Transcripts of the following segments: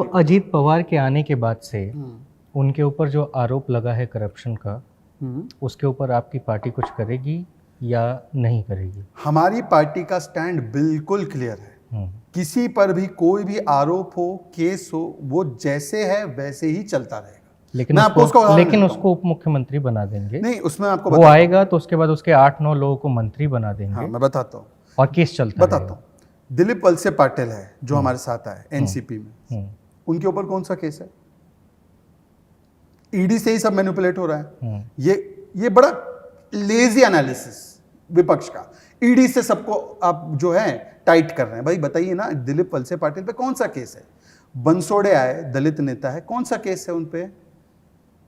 अब अजीत पवार के आने के बाद से उनके ऊपर जो आरोप लगा है करप्शन का, उसके ऊपर आपकी पार्टी कुछ करेगी या नहीं करेगी? हमारी पार्टी का स्टैंड बिल्कुल क्लियर है। किसी पर भी कोई भी आरोप हो, केस हो, वो जैसे है वैसे ही चलता रहेगा। लेकिन उसको उप मुख्यमंत्री बना देंगे। नहीं, उसमें आपको वो आएगा तो उसके बाद उसके 8-9 लोगों को मंत्री बना देंगे। हाँ, मैं बताता हूँ। और केस चलता बताता हूँ। दिलीप वलसे पाटिल है जो हमारे साथ आए एनसीपी में, उनके ऊपर कौन सा केस है? ईडी से ही सब मैनिपुलेट हो रहा है। ये बड़ा लेजी एनालिसिस विपक्ष का। ईडी से सबको आप जो है टाइट कर रहे हैं। भाई बताइए ना, दिलीप वलसे पाटिल पे कौन सा केस है? बंसोड़े आए, दलित नेता है, कौन सा केस है उन पे?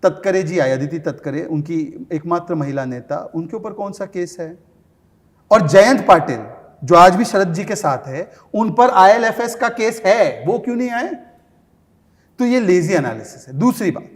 तटकरे जी आए, अदिति तटकरे, उनकी एकमात्र महिला नेता, उनके ऊपर कौन सा केस है? और जयंत पाटिल जो आज भी शरद जी के साथ है, उन पर आईएलएफएस का केस है, वो क्यों नहीं आए? तो ये लेजी एनालिसिस है। दूसरी बात,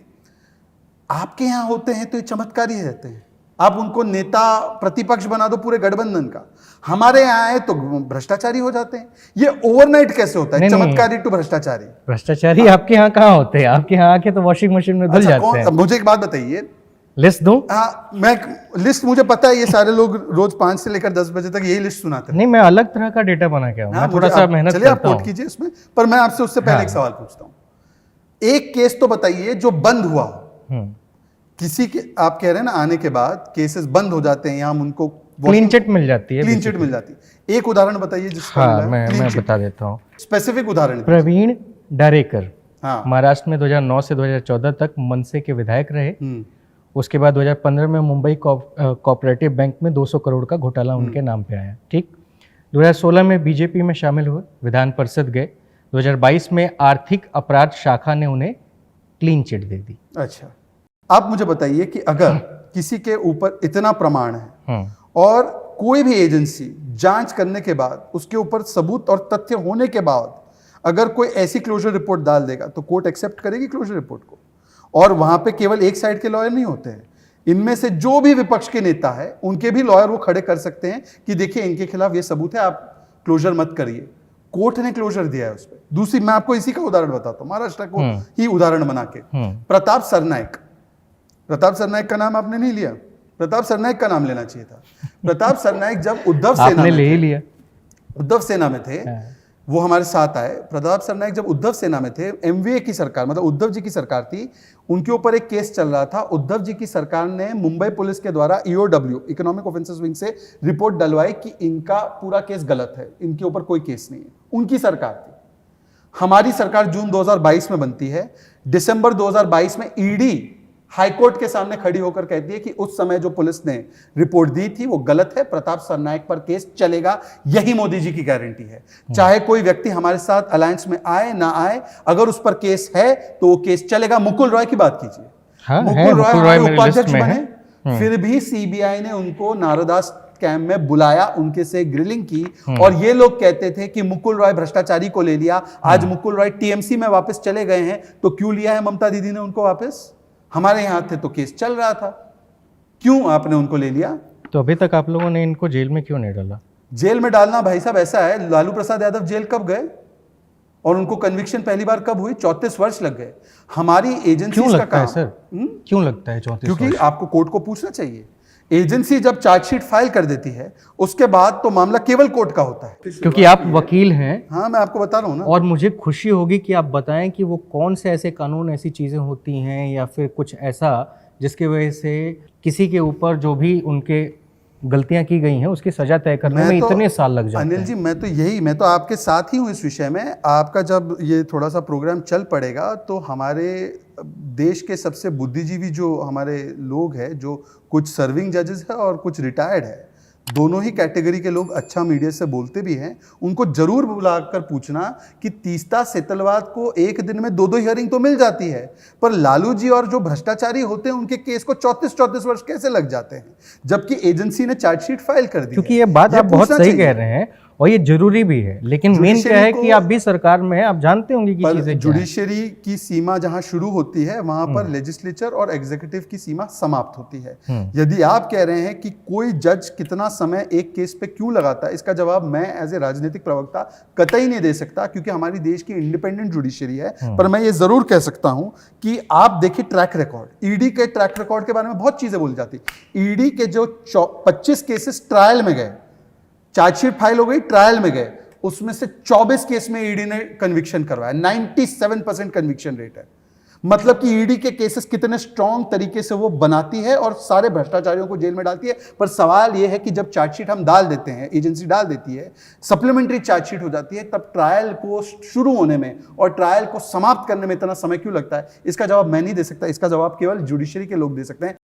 आपके यहां होते हैं तो ये चमत्कारी रहते हैं। आप उनको नेता प्रतिपक्ष बना दो पूरे गठबंधन का। हमारे यहाँ आए तो भ्रष्टाचारी हो जाते हैं। ये ओवरनाइट कैसे होता है? चमत्कारी टू भ्रष्टाचारी। भ्रष्टाचारी आपके यहाँ कहाँ होते हैं? आपके यहाँ आके तो वॉशिंग मशीन में धुल जाते हैं। मुझे एक बात बताइए, लिस्ट दूं? हाँ, मैं लिस्ट, मुझे पता है ये सारे लोग रोज 5 से लेकर 10 बजे तक यही लिस्ट सुनाते हैं। नहीं, मैं अलग तरह का डेटा बना के आऊंगा, थोड़ा सा मेहनत चलिए आप कोट कीजिए इसमें, पर मैं आपसे उससे पहले एक सवाल पूछता हूँ। एक केस तो बताइए जो बंद हुआ हो। किसी के, आप कह रहे हैं ना आने के बाद केसेस बंद हो जाते हैं, यहाँ उनको क्लीन चिट मिल जाती है। क्लीन चिट मिल जाती है। एक उदाहरण बताइए जिसका मैं बता देता हूँ। स्पेसिफिक उदाहरण। प्रवीण डारेकर महाराष्ट्र में 2009 से 2014 तक मनसे के विधायक रहे। उसके बाद 2015 में मुंबई कोऑपरेटिव बैंक में 200 करोड़ का घोटाला उनके नाम पे आया। ठीक, 2016 में बीजेपी में शामिल हुए, विधान परिषद गए। 2022 में आर्थिक अपराध शाखा ने उन्हें क्लीन चिट दे दी। अच्छा, आप मुझे बताइए कि अगर किसी के ऊपर इतना प्रमाण है और कोई भी एजेंसी जांच करने के बाद उसके ऊपर सबूत और तथ्य होने के बाद अगर कोई ऐसी क्लोजर रिपोर्ट डाल देगा तो कोर्ट एक्सेप्ट करेगी क्लोजर रिपोर्ट को? और वहां पे केवल एक साइड के लॉयर नहीं होते हैं, इनमें से जो भी विपक्ष के नेता है उनके भी लॉयर वो खड़े कर सकते हैं कि देखिए इनके खिलाफ ये सबूत है, आप क्लोजर मत करिए। कोर्ट ने क्लोजर दिया है उस पर। दूसरी, मैं आपको इसी का उदाहरण बताता हूं, महाराष्ट्र को ही उदाहरण बना के। प्रताप सरनाइक का नाम आपने नहीं लिया। प्रताप सरनाइक का नाम लेना चाहिए था। प्रताप सरनाइक जब उद्धव सेना में थे, वो हमारे साथ आए। प्रताप सरनाइक जब उद्धव सेना में थे, एमवीए की सरकार, मतलब उद्धव जी की सरकार थी, उनके ऊपर एक केस चल रहा था। उद्धव जी की सरकार ने मुंबई पुलिस के द्वारा ईओडब्ल्यू, इकोनॉमिक ऑफेंसेस विंग से रिपोर्ट डलवाई कि इनका पूरा केस गलत है, इनके ऊपर कोई केस नहीं है। उनकी सरकार थी। हमारी सरकार जून 2022 में बनती है। दिसंबर 2022 में ईडी हाईकोर्ट के सामने खड़ी होकर कहती है कि उस समय जो पुलिस ने रिपोर्ट दी थी वो गलत है, प्रताप सरनाइक पर केस चलेगा। यही मोदी जी की गारंटी है। चाहे कोई व्यक्ति हमारे साथ अलायंस में आए ना आए, अगर उस पर केस है तो वो केस चलेगा। मुकुल रॉय की बात कीजिए। मुकुल रॉय उपाध्यक्ष बने, फिर भी सीबीआई ने उनको नारदास कैंप में बुलाया, उनके से ग्रिलिंग की, और ये लोग कहते थे कि मुकुल रॉय भ्रष्टाचारी को ले लिया। आज मुकुल रॉय टीएमसी में वापस चले गए हैं, तो क्यों लिया है ममता दीदी ने उनको वापस? हमारे यहां थे तो केस चल रहा था, क्यों आपने उनको ले लिया? तो अभी तक आप लोगों ने इनको जेल में क्यों नहीं डाला? जेल में डालना भाई साहब ऐसा है, लालू प्रसाद यादव जेल कब गए और उनको कन्विक्शन पहली बार कब हुई? 34 वर्ष लग गए। हमारी एजेंसी का काम, सर क्यों लगता है 34 वर्ष? क्योंकि आपको कोर्ट को पूछना चाहिए। एजेंसी जब चार्जशीट फाइल कर देती है उसके बाद तो मामला केवल कोर्ट का होता है। क्योंकि आप वकील हैं। हाँ, मैं आपको बता रहा हूँ ना। और मुझे खुशी होगी कि आप बताएं कि वो कौन से ऐसे कानून, ऐसी चीजें होती हैं या फिर कुछ ऐसा जिसकी वजह से किसी के ऊपर जो भी उनके गलतियां की गई हैं उसकी सजा तय करने में इतने साल लग जाते हैं। अनिल जी, मैं तो आपके साथ ही हूँ इस विषय में। आपका जब ये थोड़ा सा प्रोग्राम चल पड़ेगा तो हमारे देश के सबसे बुद्धिजीवी जो हमारे लोग हैं, जो कुछ सर्विंग जजेस है और कुछ रिटायर्ड है, दोनों ही कैटेगरी के लोग अच्छा मीडिया से बोलते भी हैं, उनको जरूर बुलाकर पूछना कि तीस्ता सेतलवाद को एक दिन में 2-2 हियरिंग तो मिल जाती है, पर लालू जी और जो भ्रष्टाचारी होते हैं उनके केस को 34 वर्ष कैसे लग जाते हैं, जबकि एजेंसी ने चार्जशीट फाइल कर दी। क्योंकि ये बात आप बहुत सही कह रहे हैं। और ये जरूरी भी है, लेकिन मेन क्या है कि आप भी सरकार में है, आप जानते होंगे कि चीजें क्या है। जुडिशरी की सीमा जहां शुरू होती है वहां पर लेजिस्लेचर और एग्जीक्यूटिव की सीमा समाप्त होती है। यदि आप कह रहे हैं कि कोई जज कितना समय एक केस पे क्यों लगाता है, इसका जवाब मैं एज ए राजनीतिक प्रवक्ता कतई नहीं दे सकता, क्योंकि हमारी देश की इंडिपेंडेंट जुडिशरी है। पर मैं ये जरूर कह सकता हूं कि आप देखिए ट्रैक रिकॉर्ड, ईडी के ट्रैक रिकॉर्ड के बारे में बहुत चीजें बोली जाती। ईडी के जो 25 केसेस ट्रायल में गए, चार्जशीट फाइल हो गई, ट्रायल में गए, उसमें से 24 केस में ईडी ने कन्विक्शन करवाया। 97% कन्विक्शन रेट है। मतलब कि ईडी के केसेस कितने स्ट्रॉन्ग तरीके से वो बनाती है और सारे भ्रष्टाचारियों को जेल में डालती है। पर सवाल यह है कि जब चार्जशीट हम डाल देते हैं, एजेंसी डाल देती है, सप्लीमेंट्री चार्जशीट हो जाती है, तब ट्रायल को शुरू होने में और ट्रायल को समाप्त करने में इतना समय क्यों लगता है? इसका जवाब मैं नहीं दे सकता, इसका जवाब केवल जुडिशरी के लोग दे सकते हैं।